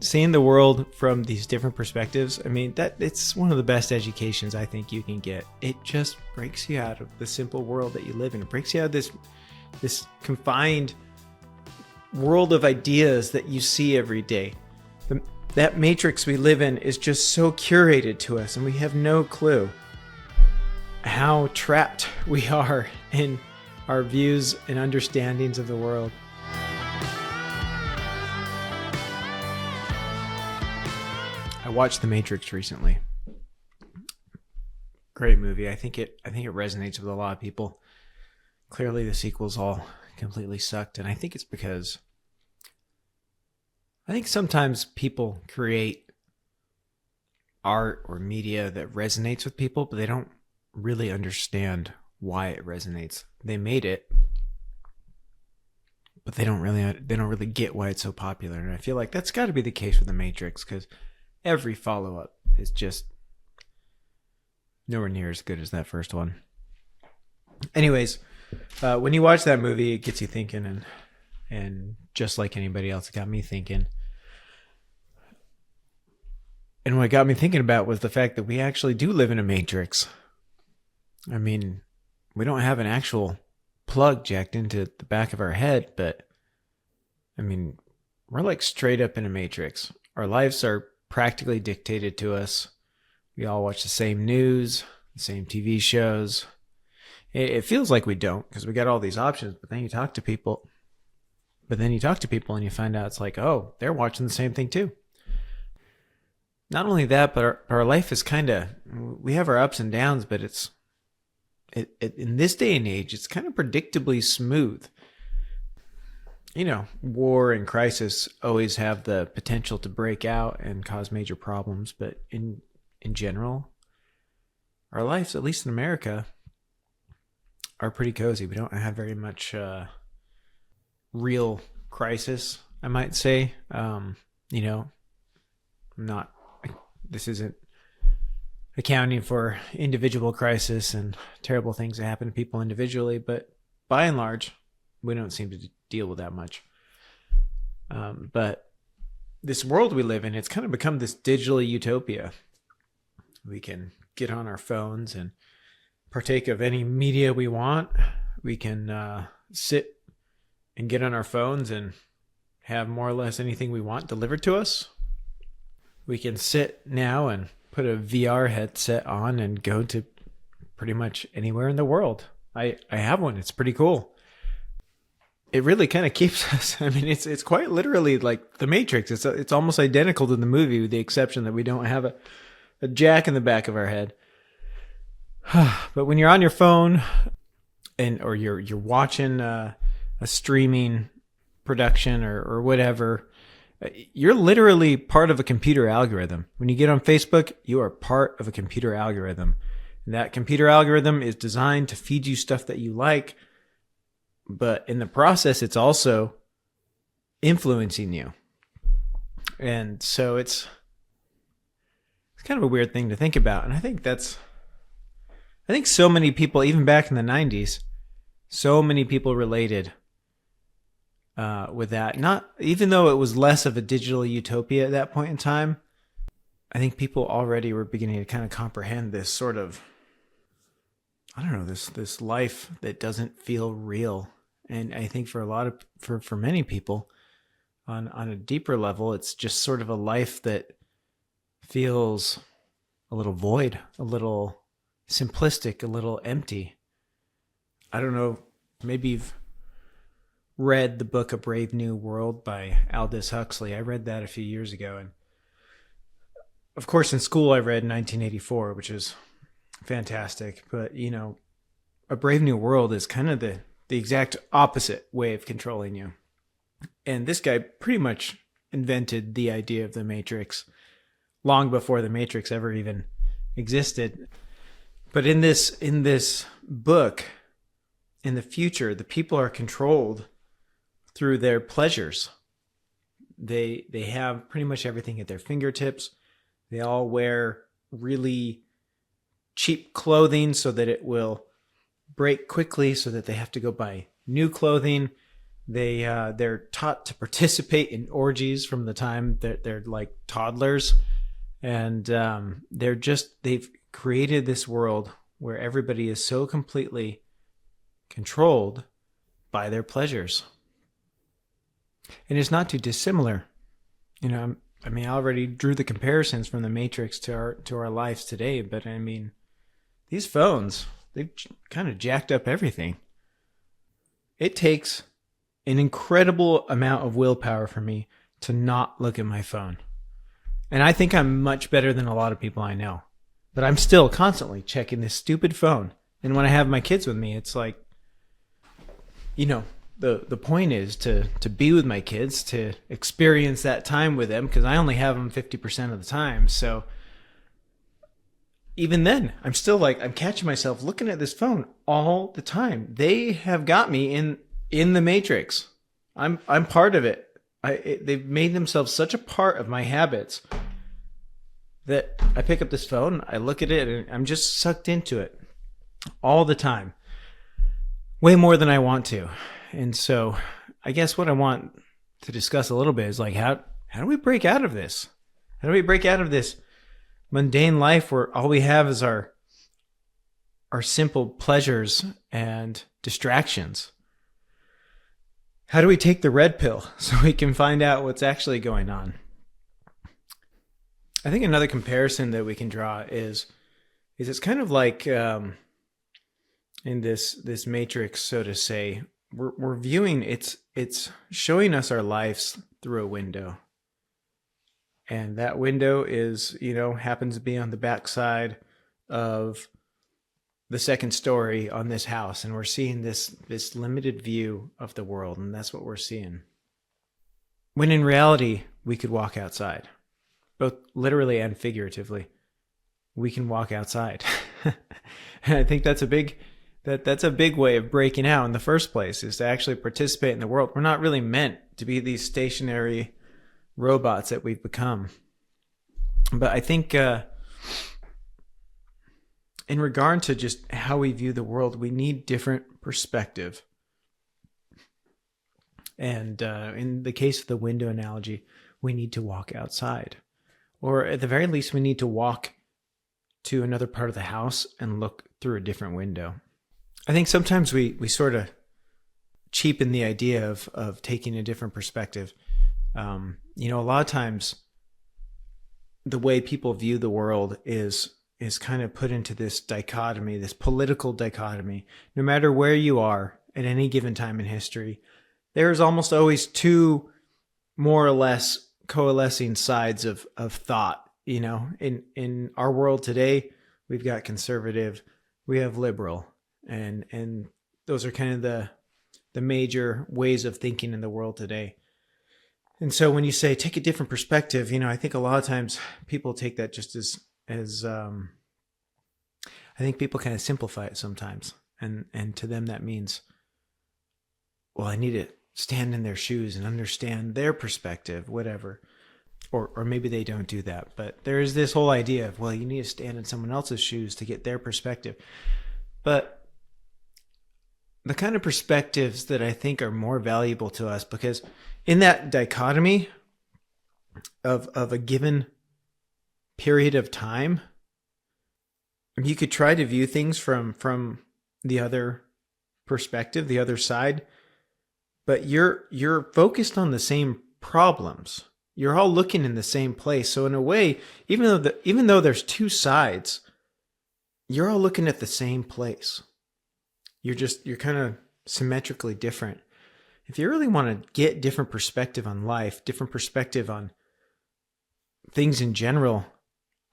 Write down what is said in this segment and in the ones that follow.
Seeing the world from these different perspectives, I mean, that it's one of the best educations I think you can get. It just breaks you out of the simple world that you live in. It breaks you out of this confined world of ideas that you see every day. That matrix we live in is just so curated to us, and we have no clue how trapped we are in our views and understandings of the world. I watched The Matrix recently. Great movie. I think it resonates with a lot of people. Clearly the sequels all completely sucked, and I think it's because I think sometimes people create art or media that resonates with people, but they don't really understand why it resonates. They made it, but they don't really get why it's so popular. And I feel like that's got to be the case with The Matrix, because every follow-up is just nowhere near as good as that first one. Anyways, when you watch that movie, it gets you thinking, and just like anybody else, it got me thinking. And what it got me thinking about was the fact that we actually do live in a matrix. I mean, we don't have an actual plug jacked into the back of our head, but I mean, we're like straight up in a matrix. Our lives are practically dictated to us. We all watch the same news, the same TV shows. It feels like we don't, because we got all these options, but then you talk to people. And you find out it's like, oh, they're watching the same thing too. Not only that, but our life is we have our ups and downs, but in this day and age, it's kind of predictably smooth. You know, war and crisis always have the potential to break out and cause major problems, but in general, our lives, at least in America, are pretty cozy. We don't have very much real crisis, I might say. This isn't accounting for individual crisis and terrible things that happen to people individually, but by and large, we don't seem to deal with that much. But this world we live in, it's kind of become this digital utopia. We can get on our phones and partake of any media we want. We can sit and get on our phones and have more or less anything we want delivered to us. We can sit now and put a VR headset on and go to pretty much anywhere in the world. I have one. It's pretty cool. It really kind of keeps us. I mean, it's quite literally like The Matrix. It's almost identical to the movie, with the exception that we don't have a jack in the back of our head. But when you're on your phone or you're watching a streaming production or whatever, you're literally part of a computer algorithm. When you get on Facebook, you are part of a computer algorithm. And that computer algorithm is designed to feed you stuff that you like, but in the process, it's also influencing you. And so it's kind of a weird thing to think about. And I think so many people, even back in the 90s, so many people related with that. Not even though it was less of a digital utopia at that point in time, I think people already were beginning to kind of comprehend this sort of, I don't know, this life that doesn't feel real. And I think for many people on a deeper level, it's just sort of a life that feels a little void, a little simplistic, a little empty. I don't know, maybe you've read the book A Brave New World by Aldous Huxley. I read that a few years ago. And of course, in school, I read 1984, which is fantastic. But, you know, A Brave New World is kind of the exact opposite way of controlling you. And this guy pretty much invented the idea of the Matrix long before the Matrix ever even existed. But in this book, in the future, the people are controlled through their pleasures. They have pretty much everything at their fingertips. They all wear really cheap clothing so that it will break quickly, so that they have to go buy new clothing. They're taught to participate in orgies from the time that they're like toddlers, and they've created this world where everybody is so completely controlled by their pleasures. And it's not too dissimilar. You know, I mean, I already drew the comparisons from the Matrix to our lives today, but I mean, these phones, they've kind of jacked up everything. It takes an incredible amount of willpower for me to not look at my phone. And I think I'm much better than a lot of people I know. But I'm still constantly checking this stupid phone. And when I have my kids with me, it's like, you know, the point is to be with my kids, to experience that time with them, because I only have them 50% of the time. So even then, I'm still like, I'm catching myself looking at this phone all the time. They have got me in the Matrix. I'm part of it. They've made themselves such a part of my habits that I pick up this phone, I look at it, and I'm just sucked into it all the time. Way more than I want to. And so I guess what I want to discuss a little bit is like, how do we break out of this? How do we break out of this mundane life where all we have is our simple pleasures and distractions? How do we take the red pill so we can find out what's actually going on? I think another comparison that we can draw is it's kind of like in this Matrix, so to say, we're viewing, it's showing us our lives through a window. And that window is, you know, happens to be on the backside of the second story on this house. And we're seeing this limited view of the world. And that's what we're seeing. When in reality, we could walk outside, both literally and figuratively. We can walk outside. And I think that's a big way of breaking out in the first place, is to actually participate in the world. We're not really meant to be these stationary robots that we've become. But I think in regard to just how we view the world, we need different perspective. And in the case of the window analogy, we need to walk outside. Or at the very least, we need to walk to another part of the house and look through a different window. I think sometimes we sort of cheapen the idea of taking a different perspective. You know, a lot of times the way people view the world is kind of put into this dichotomy, this political dichotomy. No matter where you are at any given time in history, there's almost always two more or less coalescing sides of thought. You know, in our world today, we've got conservative, we have liberal, and those are kind of the major ways of thinking in the world today. And so when you say take a different perspective, you know, I think a lot of times people take that just as I think people kind of simplify it sometimes, and to them that means, well, I need to stand in their shoes and understand their perspective, whatever. Or maybe they don't do that, but there is this whole idea of, well, you need to stand in someone else's shoes to get their perspective. But the kind of perspectives that I think are more valuable to us, because in that dichotomy of a given period of time, you could try to view things from the other perspective, the other side, but you're focused on the same problems. You're all looking in the same place. So in a way, even though there's two sides, you're all looking at the same place. You're kind of symmetrically different. If you really want to get different perspective on life, different perspective on things in general,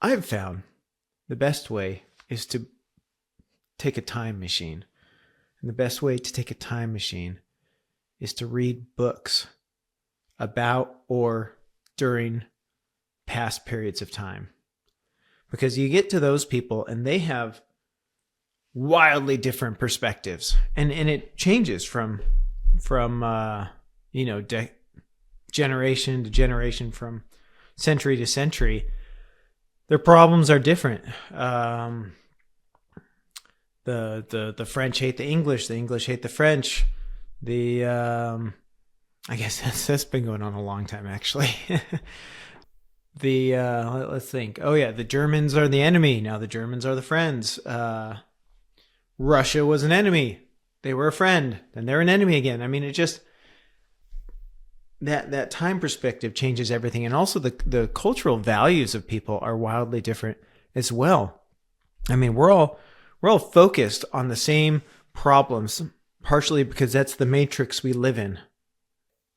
I've found the best way is to take a time machine. And the best way to take a time machine is to read books about or during past periods of time. Because you get to those people and they have wildly different perspectives. And it changes from generation to generation, from century to century. Their problems are different. The French hate the English hate the French. The I guess that's been going on a long time, actually. Let's think. Oh yeah, the Germans are the enemy. Now the Germans are the friends. Russia was an enemy. They were a friend. Then they're an enemy again. I mean, it just that time perspective changes everything, and also the cultural values of people are wildly different as well. I mean, we're all focused on the same problems, partially because that's the matrix we live in.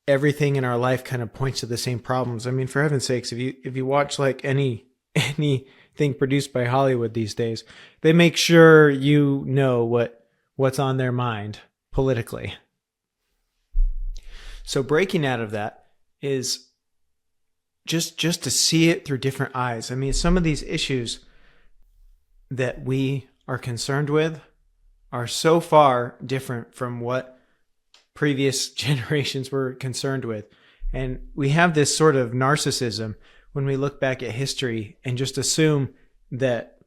Everything in our life kind of points to the same problems. I mean, for heaven's sakes, if you watch like anything produced by Hollywood these days, they make sure you know what's on their mind politically. So breaking out of that is just to see it through different eyes. I mean, some of these issues that we are concerned with are so far different from what previous generations were concerned with. And we have this sort of narcissism when we look back at history and just assume that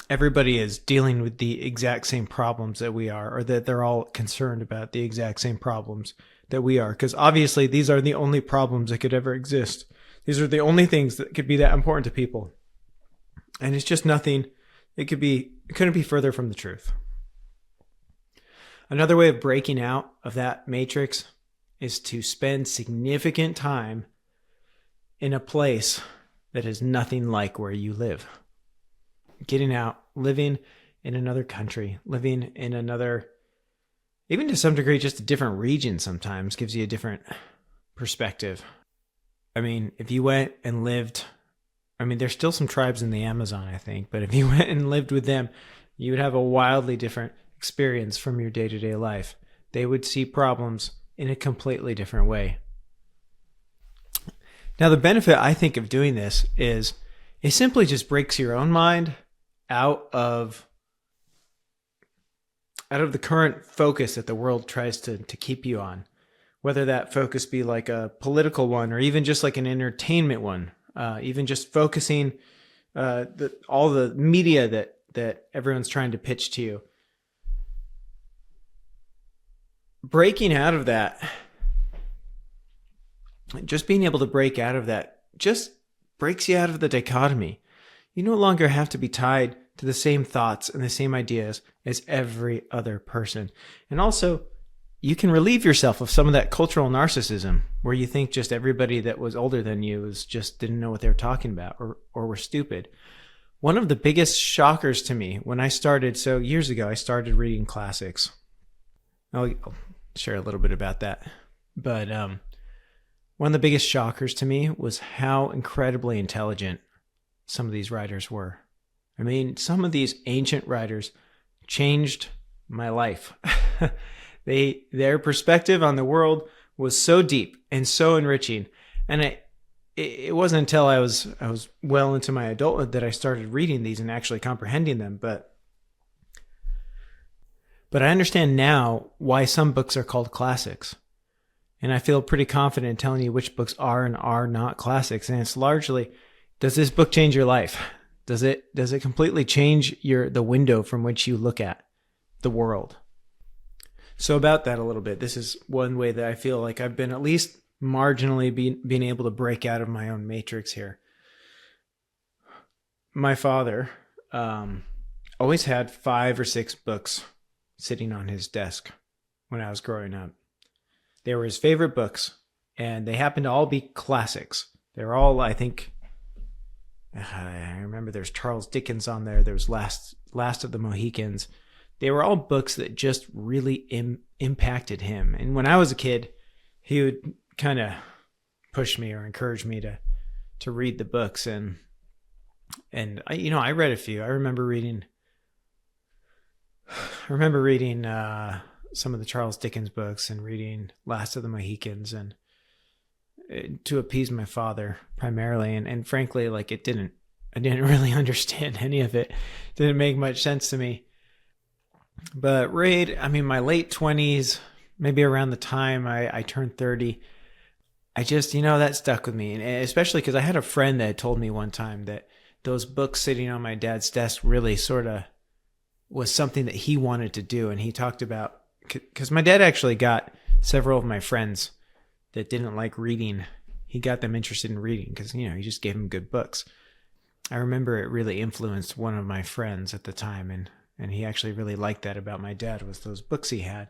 everybody is dealing with the exact same problems that we are, or that they're all concerned about the exact same problems that we are. Because obviously these are the only problems that could ever exist. These are the only things that could be that important to people. And it's just nothing. It couldn't be further from the truth. Another way of breaking out of that matrix is to spend significant time in a place that is nothing like where you live. Getting out, living in another country, living in another, even to some degree, just a different region sometimes gives you a different perspective. I mean, if you went and lived, I mean, there's still some tribes in the Amazon, I think, but if you went and lived with them, you would have a wildly different experience from your day-to-day life. They would see problems in a completely different way. Now, the benefit I think of doing this is it simply just breaks your own mind out of the current focus that the world tries to keep you on, whether that focus be like a political one or even just like an entertainment one, even just focusing all the media that everyone's trying to pitch to you. Breaking out of that, just being able to break out of that, just breaks you out of the dichotomy. You no longer have to be tied to the same thoughts and the same ideas as every other person. And also, you can relieve yourself of some of that cultural narcissism where you think just everybody that was older than you just didn't know what they were talking about or were stupid. One of the biggest shockers to me when I started, so years ago, I started reading classics. I'll share a little bit about that. But one of the biggest shockers to me was how incredibly intelligent some of these writers were. I mean, some of these ancient writers changed my life. Their perspective on the world was so deep and so enriching. And it wasn't until I was well into my adulthood that I started reading these and actually comprehending them. But I understand now why some books are called classics. And I feel pretty confident in telling you which books are and are not classics. And it's largely, does this book change your life? Does it completely change the window from which you look at the world? So about that a little bit, this is one way that I feel like I've been at least marginally being able to break out of my own matrix here. My father always had 5 or 6 books sitting on his desk when I was growing up. They were his favorite books, and they happened to all be classics. They're all, I think, I remember there's Charles Dickens on there. There was Last of the Mohicans. They were all books that just really impacted him. And when I was a kid, he would kind of push me or encourage me to read the books. And I read a few. I remember reading some of the Charles Dickens books and reading Last of the Mohicans, and to appease my father primarily. And frankly, like I didn't really understand any of it. Didn't make much sense to me. But my late 20s, maybe around the time I turned 30, I just, that stuck with me. And especially because I had a friend that had told me one time that those books sitting on my dad's desk really sort of was something that he wanted to do. And he talked about, because my dad actually got several of my friends that didn't like reading, he got them interested in reading because, you know, he just gave them good books. I remember it really influenced one of my friends at the time, and he actually really liked that about my dad, was those books he had.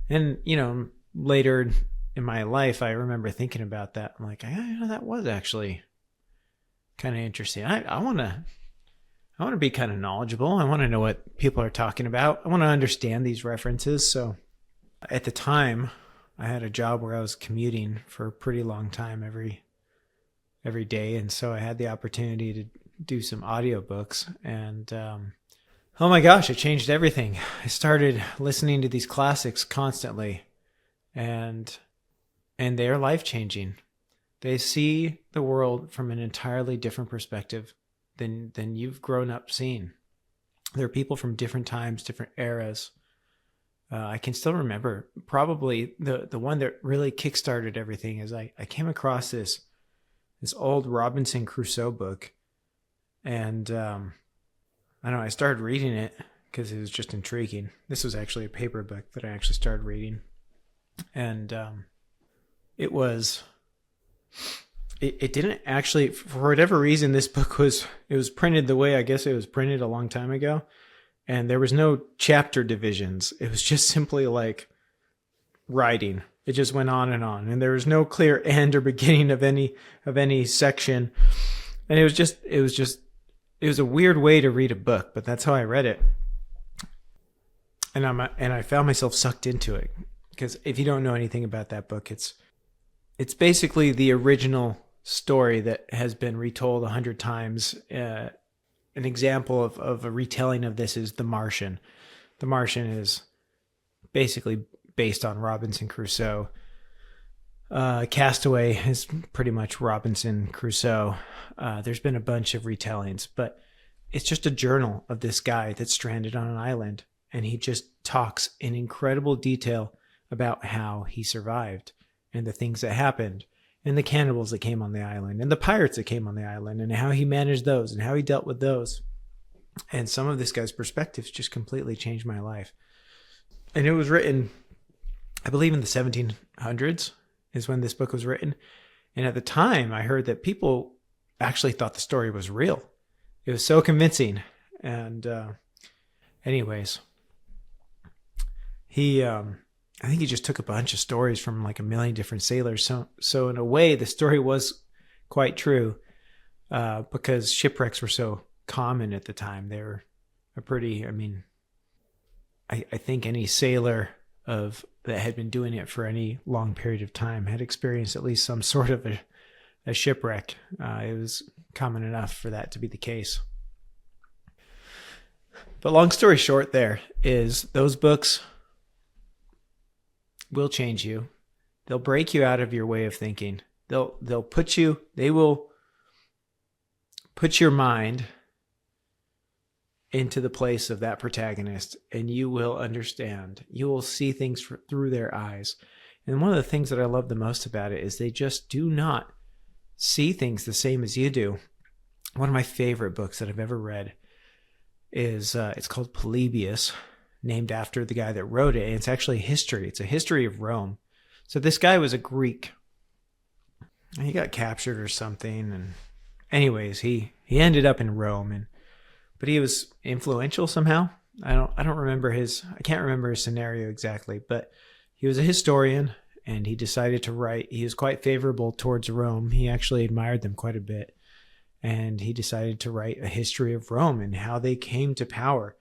And, you know, later in my life, I remember thinking about that. I'm like, you know, that was actually kind of interesting. I want to be kind of knowledgeable. I want to know what people are talking about. I want to understand these references. So at the time, I had a job where I was commuting for a pretty long time every day. And so I had the opportunity to do some audiobooks, and oh my gosh, it changed everything. I started listening to these classics constantly, and they're life-changing. They see the world from an entirely different perspective than you've grown up seeing. There are people from different times, different eras. I can still remember probably the one that really kickstarted everything is I came across this old Robinson Crusoe book, and I don't know, I started reading it because it was just intriguing. This was actually a paper book that I actually started reading, and it didn't actually, for whatever reason, this book was printed the way I guess it was printed a long time ago, and there was no chapter divisions. It was just simply like writing. It just went on, and there was no clear end or beginning of any section, and it was a weird way to read a book, but that's how I read it. And I found myself sucked into it, because if you don't know anything about that book, it's basically the original story that has been retold 100 times. An example of a retelling of this is The Martian. The Martian is basically based on Robinson Crusoe. Castaway is pretty much Robinson Crusoe. There's been a bunch of retellings, but it's just a journal of this guy that's stranded on an island, and he just talks in incredible detail about how he survived and the things that happened and the cannibals that came on the island and the pirates that came on the island and how he managed those and how he dealt with those. And some of this guy's perspectives just completely changed my life. And it was written, I believe, in the 1700s is when this book was written. And at the time, I heard that people actually thought the story was real. It was so convincing. And anyways, I think he just took a bunch of stories from like a million different sailors. So in a way, the story was quite true, because shipwrecks were so common at the time. They were I think any sailor that had been doing it for any long period of time had experienced at least some sort of a shipwreck. It was common enough for that to be the case. But long story short, there is those books will change you. They'll break you out of your way of thinking. They will put your mind into the place of that protagonist, and you will understand. You will see things through their eyes. And one of the things that I love the most about it is they just do not see things the same as you do. One of my favorite books that I've ever read is it's called Polybius, named after the guy that wrote it. And it's actually history. It's a history of Rome. So this guy was a Greek. And he got captured or something. And anyways, he ended up in Rome, but he was influential somehow. I can't remember his scenario exactly, but he was a historian, and he decided to write. He was quite favorable towards Rome. He actually admired them quite a bit. And he decided to write a history of Rome and how they came to power.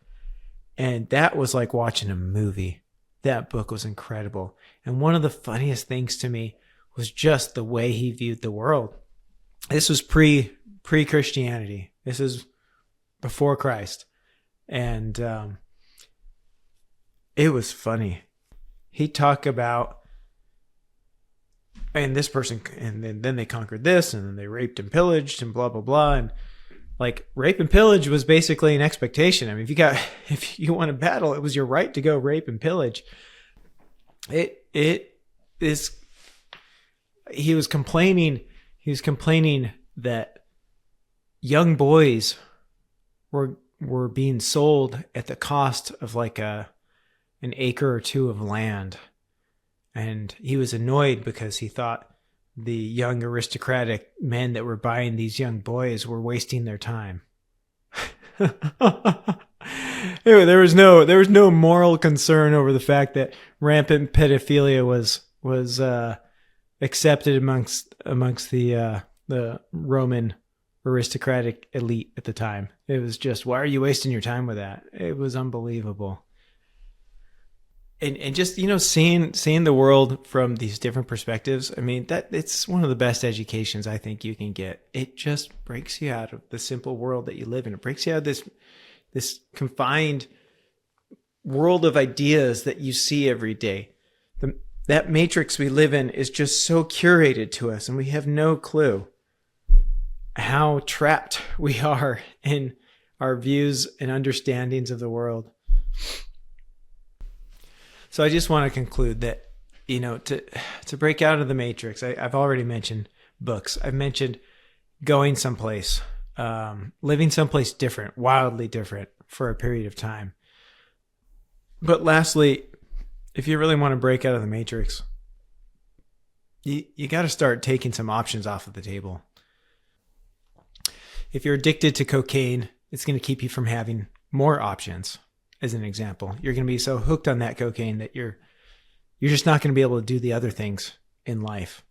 And that was like watching a movie. That book was incredible. And one of the funniest things to me was just the way he viewed the world. This was pre-Christianity. This is before Christ. And it was funny. He talked about, and this person, and then they conquered this, and then they raped and pillaged and blah, blah, blah. And like, rape and pillage was basically an expectation. I mean, if you want to battle, it was your right to go rape and pillage. He was complaining that young boys were being sold at the cost of like an acre or two of land. And he was annoyed because he thought the young aristocratic men that were buying these young boys were wasting their time. Anyway, there was no moral concern over the fact that rampant pedophilia was accepted amongst the Roman aristocratic elite at the time. It was just, why are you wasting your time with that? It was unbelievable. And just, seeing the world from these different perspectives, I mean, that it's one of the best educations I think you can get. It just breaks you out of the simple world that you live in. It breaks you out of this confined world of ideas that you see every day. That matrix we live in is just so curated to us, and we have no clue how trapped we are in our views and understandings of the world. So I just want to conclude that, to break out of the matrix, I've already mentioned books. I've mentioned going someplace, living someplace different, wildly different for a period of time. But lastly, if you really want to break out of the matrix, you got to start taking some options off of the table. If you're addicted to cocaine, it's going to keep you from having more options. As an example, you're going to be so hooked on that cocaine that you're just not going to be able to do the other things in life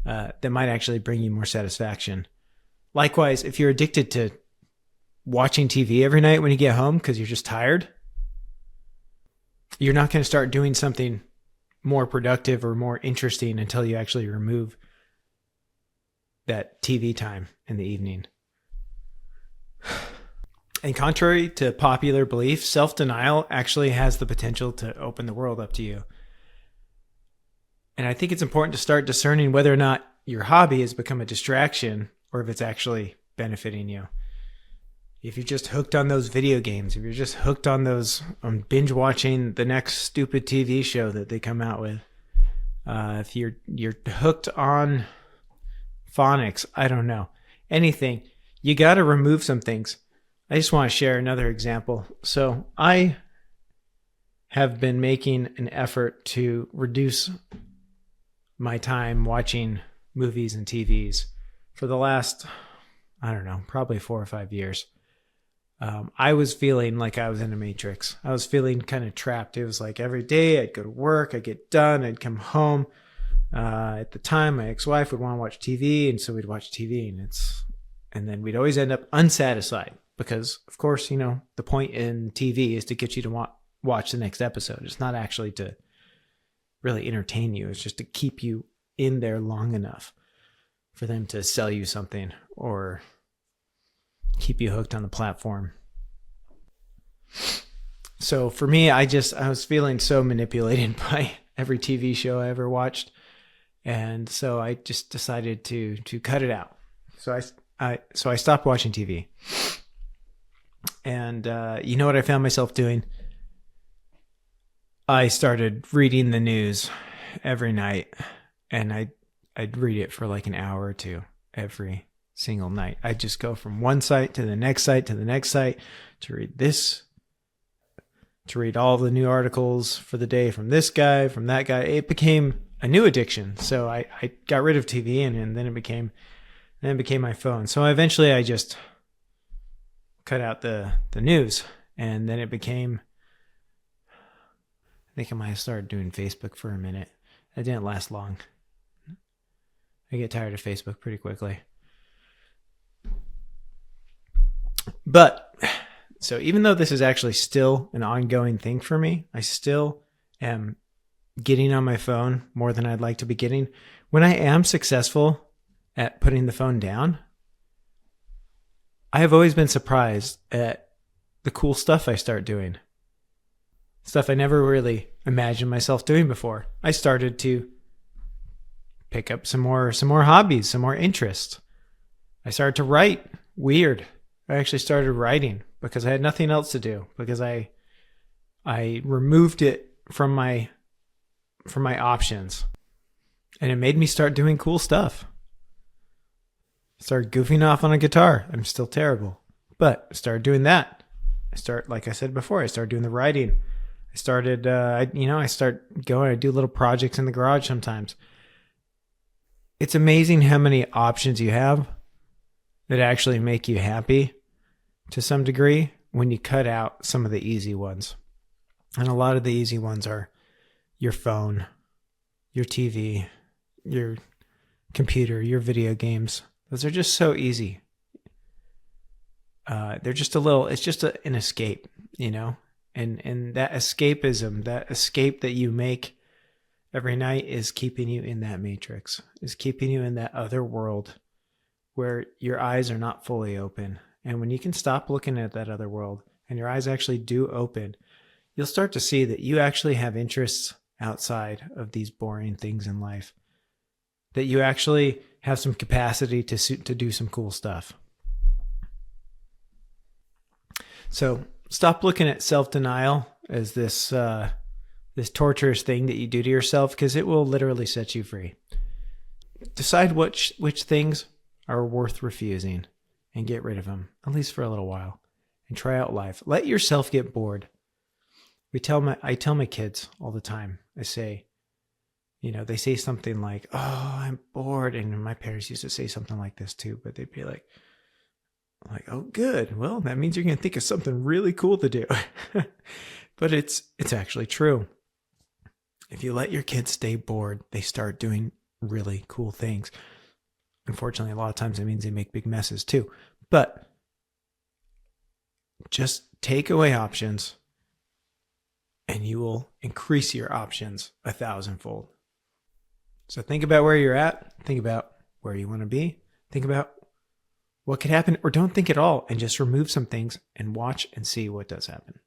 that might actually bring you more satisfaction. Likewise, if you're addicted to watching TV every night when you get home because you're just tired, you're not going to start doing something more productive or more interesting until you actually remove that TV time in the evening. And contrary to popular belief, self-denial actually has the potential to open the world up to you. And I think it's important to start discerning whether or not your hobby has become a distraction or if it's actually benefiting you. If you're just hooked on those video games, if you're just hooked on those, binge watching the next stupid TV show that they come out with, if you're hooked on phonics, I don't know, anything, you got to remove some things. I just want to share another example. So I have been making an effort to reduce my time watching movies and TVs for the last, I don't know, probably 4 or 5 years. I was feeling like I was in a matrix. I was feeling kind of trapped. It was like every day I'd go to work, I'd get done, I'd come home. At the time, my ex-wife would want to watch TV, and so we'd watch TV, and then we'd always end up unsatisfied. Because, of course, the point in TV is to get you to watch the next episode. It's not actually to really entertain you. It's just to keep you in there long enough for them to sell you something or keep you hooked on the platform. So for me, I was feeling so manipulated by every TV show I ever watched. And so I just decided to cut it out. So I stopped watching TV. And you know what I found myself doing? I started reading the news every night, and I'd read it for like an hour or two every single night. I'd just go from one site to the next site to the next site to read this, to read all the new articles for the day from this guy, from that guy. It became a new addiction. So I got rid of TV, and then it became my phone. So eventually I just cut out the news, and then it became, I think I might have started doing Facebook for a minute. It didn't last long. I get tired of Facebook pretty quickly. But so even though this is actually still an ongoing thing for me, I still am getting on my phone more than I'd like to be getting. When I am successful at putting the phone down, I have always been surprised at the cool stuff I start doing. Stuff I never really imagined myself doing before. I started to pick up some more hobbies, some more interests. I started to write. Weird. I actually started writing because I had nothing else to do, because I removed it from my options, and it made me start doing cool stuff. Started goofing off on a guitar. I'm still terrible, but I started doing that. Like I said before, I started doing the writing. I started, I start going, I do little projects in the garage sometimes. It's amazing how many options you have that actually make you happy to some degree when you cut out some of the easy ones. And a lot of the easy ones are your phone, your TV, your computer, your video games. Those are just so easy. They're just it's just an escape, and that escapism, that escape that you make every night is keeping you in that matrix, is keeping you in that other world where your eyes are not fully open. And when you can stop looking at that other world and your eyes actually do open, you'll start to see that you actually have interests outside of these boring things in life, that you actually have some capacity to do some cool stuff. So stop looking at self-denial as this torturous thing that you do to yourself, because it will literally set you free. Decide which things are worth refusing and get rid of them, at least for a little while, and try out life. Let yourself get bored. I tell my kids all the time, I say, they say something like, "Oh, I'm bored." And my parents used to say something like this too, but they'd be like, "Oh, good. Well, that means you're going to think of something really cool to do." But it's actually true. If you let your kids stay bored, they start doing really cool things. Unfortunately, a lot of times it means they make big messes too. But just take away options and you will increase your options 1,000-fold. So think about where you're at. Think about where you want to be. Think about what could happen, or don't think at all and just remove some things and watch and see what does happen.